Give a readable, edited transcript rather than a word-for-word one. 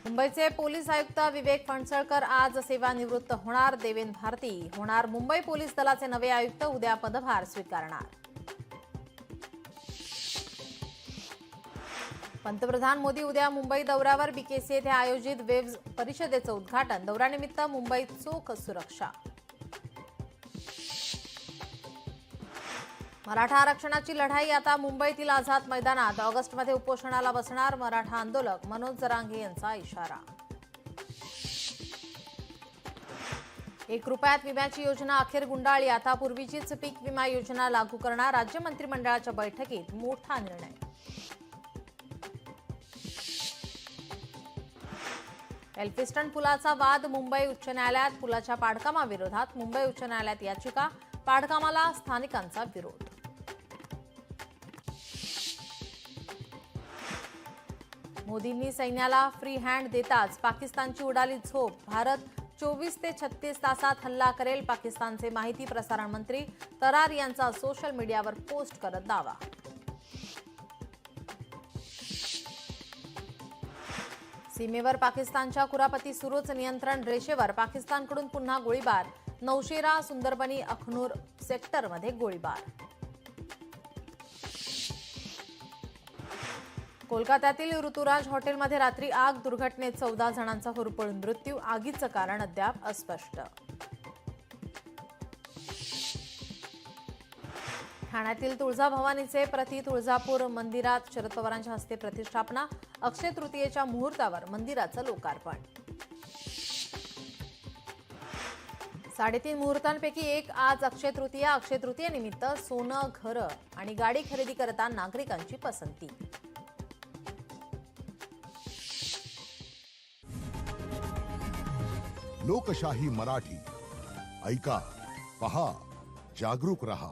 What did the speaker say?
मुंबईचे पोलीस आयुक्त विवेक फणसळकर आज सेवानिवृत्त होणार. देवेंद्र भारती होणार मुंबई पोलीस दलाचे नवे आयुक्त. उद्या पदभार स्वीकारणार. पंतप्रधान मोदी उद्या मुंबई दौऱ्यावर. बीकेसी येथे आयोजित वेव्ज परिषदेचं उद्घाटन. दौऱ्यानिमित्त मुंबईत चोख सुरक्षा. मराठा आरक्षणाची लढाई आता मुंबईतील आझाद मैदानात. ऑगस्टमध्ये उपोषणाला बसणार मराठा आंदोलक. मनोज जरांगे यांचा इशारा. 1 रुपयात विम्याची योजना अखेर गुंडाळली. आता पूर्वीचीच पीक विमा योजना लागू करणार. राज्य मंत्रिमंडळाच्या बैठकीत मोठा निर्णय. एल्फिस्टन पुलाचा वाद मुंबई उच्च न्यायालयात. पुलाच्या पाडकामाविरोधात मुंबई उच्च न्यायालयात याचिका. पाडकामाला स्थानिकांचा विरोध. मोदींनी सैन्याला फ्री हँड देताच पाकिस्तानची उडाली झोप. भारत 24 ते 36 तासात हल्ला करेल. पाकिस्तानचे माहिती प्रसारण मंत्री तरार यांचा सोशल मीडियावर पोस्ट करत दावा. सीमेवर पाकिस्तानच्या कुरापती सुरूच. नियंत्रण रेषेवर पाकिस्तानकडून पुन्हा गोळीबार. नौशेरा, सुंदरबनी, अखनूर सेक्टरमध्ये गोळीबार. कोलकात्यातील ऋतुराज हॉटेलमध्ये रात्री आग. दुर्घटनेत 14 जणांचा होरपळून मृत्यू. आगीचं कारण अद्याप अस्पष्ट. ठाण्यातील तुळजाभवानीचे प्रति तुळजापूर मंदिरात शरद पवारांच्या हस्ते प्रतिष्ठापना. अक्षय तृतीयेच्या मुहूर्तावर मंदिराचं लोकार्पण. 3.5 मुहूर्तांपैकी एक आज अक्षय तृतीया. अक्षय तृतीयेनिमित्त सोनं, घरं आणि गाडी खरेदी करता नागरिकांची पसंती. लोकशाही मराठी ऐका, पहा, जागरूक रहा.